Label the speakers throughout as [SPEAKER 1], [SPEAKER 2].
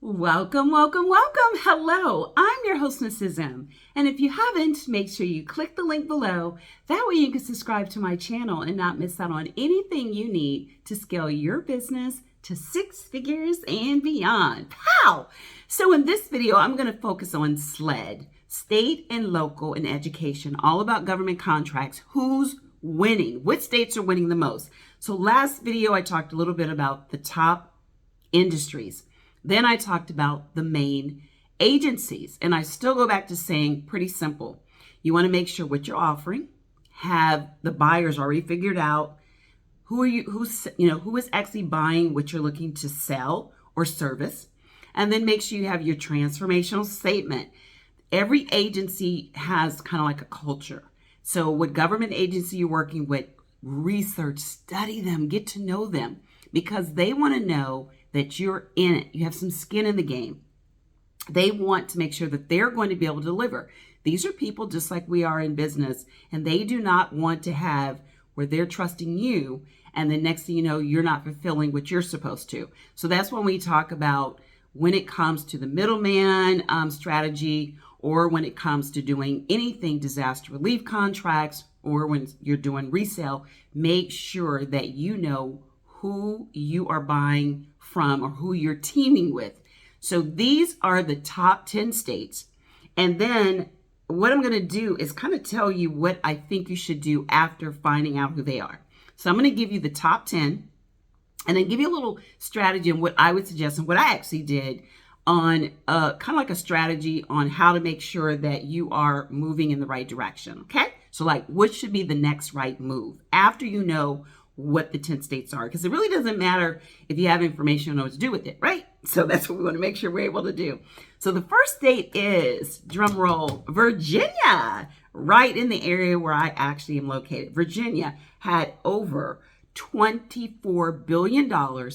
[SPEAKER 1] Welcome, welcome, welcome. Hello, I'm your host, Mrs. M. And if you haven't, make sure you click the link below. That way you can subscribe to my channel and not miss out on anything you need to scale your business to 6 figures and beyond. Pow! So in this video, I'm going to focus on SLED, state and local and education, all about government contracts. Who's winning? Which states are winning the most? So last video, I talked a little bit about the top industries. Then I talked about the main agencies, and I still go back to saying pretty simple. You want to make sure what you're offering, have the buyers already figured out who is actually buying what you're looking to sell or service, and then make sure you have your transformational statement. Every agency has kind of like a culture. So what government agency you're working with, research, study them, get to know them, because they want to know that you're in it. You have some skin in the game. They want to make sure that they're going to be able to deliver. These are people just like we are in business, and they do not want to have where they're trusting you, and the next thing you know, you're not fulfilling what you're supposed to. So that's when we talk about when it comes to the middleman strategy, or when it comes to doing anything disaster relief contracts, or when you're doing resale, make sure that you know who you are buying from or who you're teaming with. So these are the top 10 states. And then what I'm going to do is kind of tell you what I think you should do after finding out who they are. So I'm going to give you the top 10 and then give you a little strategy on what I would suggest and what I actually did on kind of like a strategy on how to make sure that you are moving in the right direction. Okay. So like what should be the next right move after you know what the 10 states are, because it really doesn't matter if you have information or know what to do with it, right? So that's what we want to make sure we're able to do. So the first state is, drum roll, Virginia, right in the area where I actually am located. Virginia had over $24 billion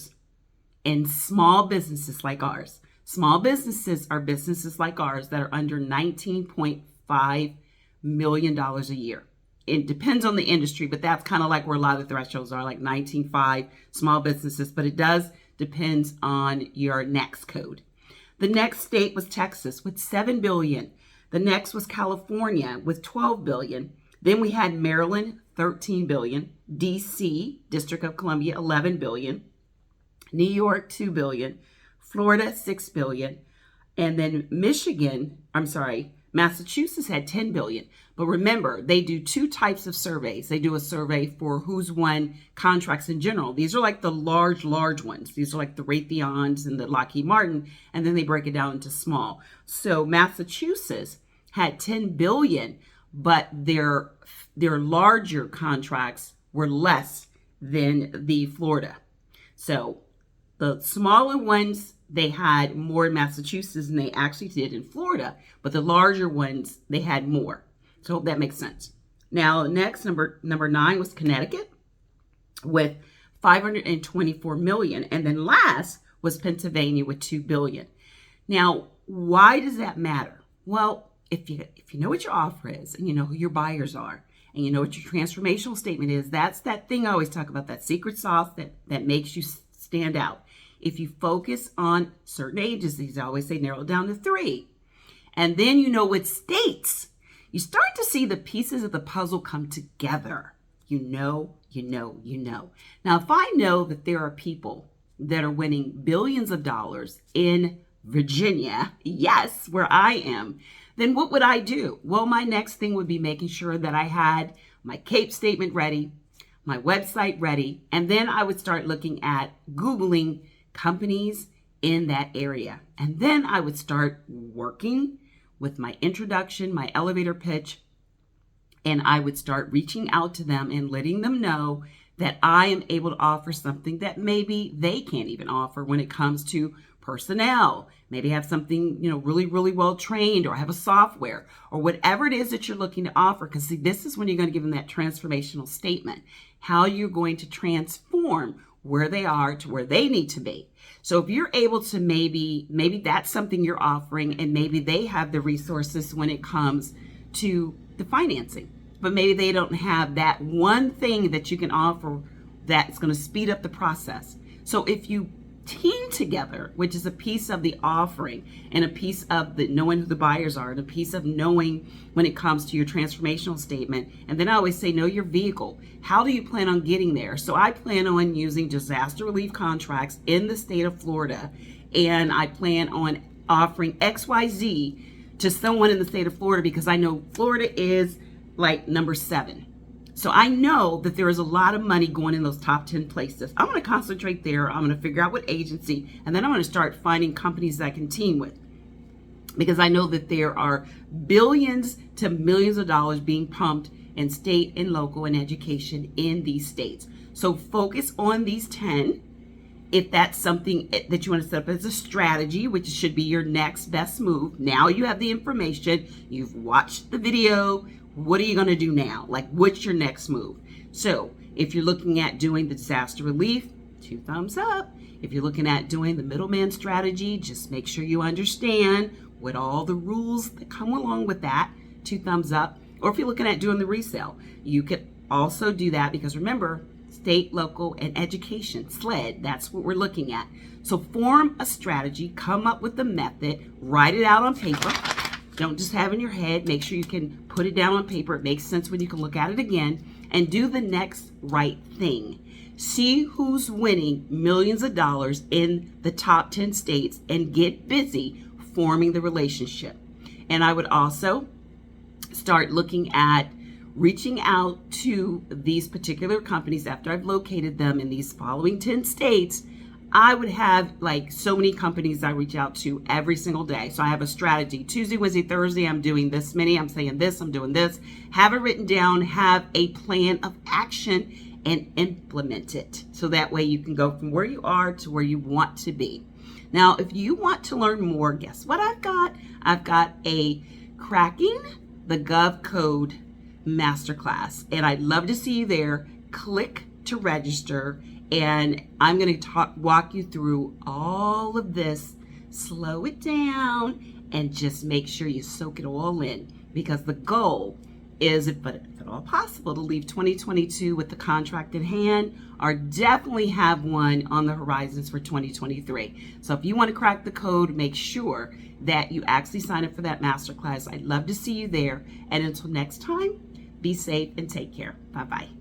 [SPEAKER 1] in small businesses like ours. Small businesses are businesses like ours that are under $19.5 million a year. It depends on the industry, but that's kind of like where a lot of the thresholds are, like 19.5 small businesses, but it does depends on your next code. The next state was Texas with 7 billion. The next was California with 12 billion. Then we had Maryland, 13 billion. DC, District of Columbia, 11 billion. New York, 2 billion. Florida, 6 billion. And then Massachusetts had 10 billion. But remember, they do 2 types of surveys. They do a survey for who's won contracts in general. These are like the large ones. These are like the Raytheons and the Lockheed Martin. And then they break it down into small. So Massachusetts had 10 billion, but their larger contracts were less than the Florida. So the smaller ones, they had more in Massachusetts than they actually did in Florida, but the larger ones, they had more. So I hope that makes sense. Now, next, number 9 was Connecticut with 524 million. And then last was Pennsylvania with 2 billion. Now, why does that matter? Well, if you know what your offer is and you know who your buyers are and you know what your transformational statement is, that's that thing I always talk about, that secret sauce that makes you stand out. If you focus on certain agencies, I always say narrow it down to 3. And then you know what states, you start to see the pieces of the puzzle come together. You know. Now, if I know that there are people that are winning billions of dollars in Virginia, yes, where I am, then what would I do? Well, my next thing would be making sure that I had my CAPE statement ready, my website ready, and then I would start looking at Googling companies in that area. And then I would start working with my introduction, my elevator pitch, and I would start reaching out to them and letting them know that I am able to offer something that maybe they can't even offer when it comes to personnel. Maybe have something, really, really well trained, or have a software, or whatever it is that you're looking to offer. Because see, this is when you're going to give them that transformational statement, how you're going to transform where they are to where they need to be. So if you're able to maybe that's something you're offering, and maybe they have the resources when it comes to the financing, but maybe they don't have that one thing that you can offer that's going to speed up the process. So if you team together, which is a piece of the offering and a piece of the knowing who the buyers are and a piece of knowing when it comes to your transformational statement. And then I always say, know your vehicle. How do you plan on getting there? So I plan on using disaster relief contracts in the state of Florida, and I plan on offering XYZ to someone in the state of Florida because I know Florida is like number 7. So I know that there is a lot of money going in those top 10 places. I'm going to concentrate there. I'm going to figure out what agency, and then I'm going to start finding companies that I can team with, because I know that there are billions to millions of dollars being pumped in state and local and education in these states. So focus on these 10. If that's something that you want to set up as a strategy, which should be your next best move. Now you have the information, you've watched the video. What are you going to do now? Like, what's your next move? So if you're looking at doing the disaster relief, 2 thumbs up. If you're looking at doing the middleman strategy, just make sure you understand what all the rules that come along with that, 2 thumbs up. Or if you're looking at doing the resale, you could also do that, because remember, state, local, and education, SLED, that's what we're looking at. So form a strategy, come up with the method, write it out on paper. Don't just have it in your head. Make sure you can put it down on paper. It makes sense when you can look at it again, and do the next right thing. See who's winning millions of dollars in the top 10 states and get busy forming the relationship. And I would also start looking at reaching out to these particular companies after I've located them in these following 10 states. I would have like so many companies I reach out to every single day. So I have a strategy. Tuesday, Wednesday, Thursday, I'm doing this many. I'm saying this, I'm doing this. Have it written down, have a plan of action, and implement it. So that way you can go from where you are to where you want to be. Now, if you want to learn more, guess what I've got? I've got a Cracking the Gov Code Masterclass, and I'd love to see you there. Click to register, and I'm going to walk you through all of this. Slow it down and just make sure you soak it all in, because the goal is, if at all possible, to leave 2022 with the contract in hand, or definitely have one on the horizons for 2023. So if you want to crack the code, make sure that you actually sign up for that masterclass. I'd love to see you there. And until next time, be safe and take care. Bye-bye.